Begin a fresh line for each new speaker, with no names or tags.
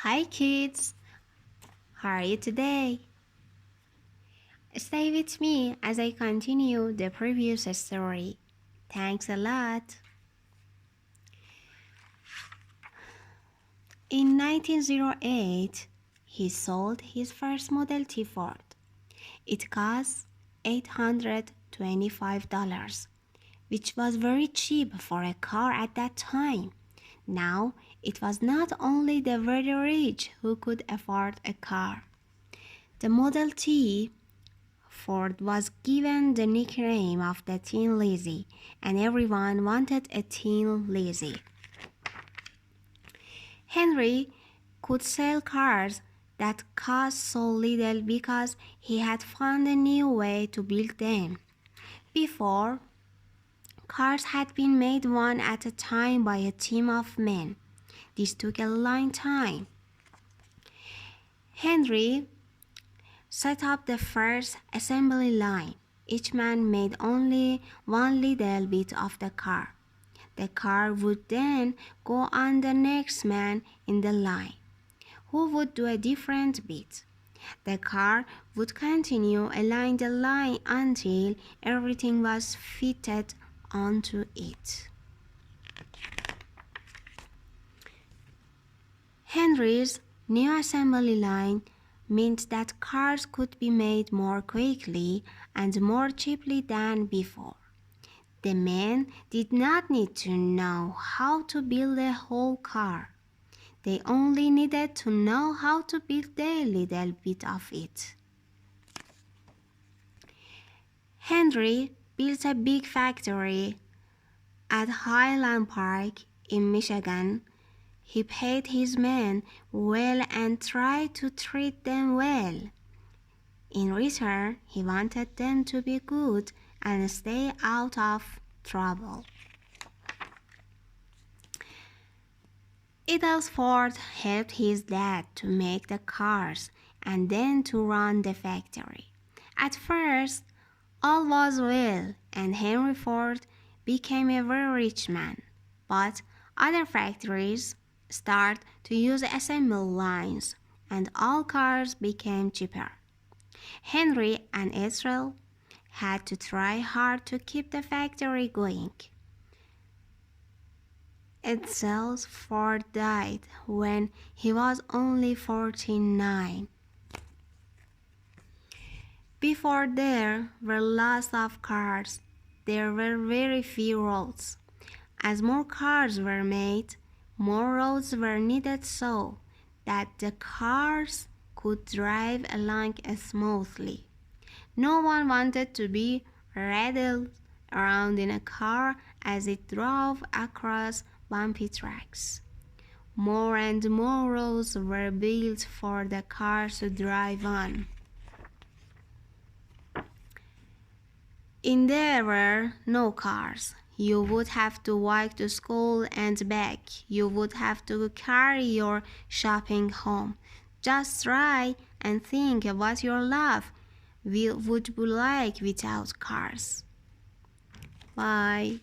Hi kids, how are you today? Stay with me as I continue the previous story. Thanks a lot. In 1908, he sold his first Model T Ford. It cost $825, which was very cheap for a car at that time. Now, it was not only the very rich who could afford a car. The Model T Ford was given the nickname of the Tin Lizzie, and everyone wanted a Tin Lizzie. Henry could sell cars that cost so little because he had found a new way to build them. Before, cars had been made one at a time by a team of men. This took a long time. Henry set up the first assembly line. Each man made only one little bit of the car. The car would then go on the next man in the line, who would do a different bit. The car would continue along the line until everything was fitted onto it. Henry's new assembly line meant that cars could be made more quickly and more cheaply than before. The men did not need to know how to build a whole car. They only needed to know how to build a little bit of it. Henry built a big factory at Highland Park in Michigan. He paid his men well and tried to treat them well. In return, he wanted them to be good and stay out of trouble. Idles Ford helped his dad to make the cars and then to run the factory. At first, all was well, and Henry Ford became a very rich man. But other factories started to use assembly lines, and all cars became cheaper. Henry and Ethel had to try hard to keep the factory going. Ethel Ford died when he was only 49. Before there were lots of cars, there were very few roads. As more cars were made, more roads were needed so that the cars could drive along smoothly. No one wanted to be rattled around in a car as it drove across bumpy tracks. More and more roads were built for the cars to drive on. If there were no cars, you would have to walk to school and back. You would have to carry your shopping home. Just try and think what your life would be like without cars. Bye.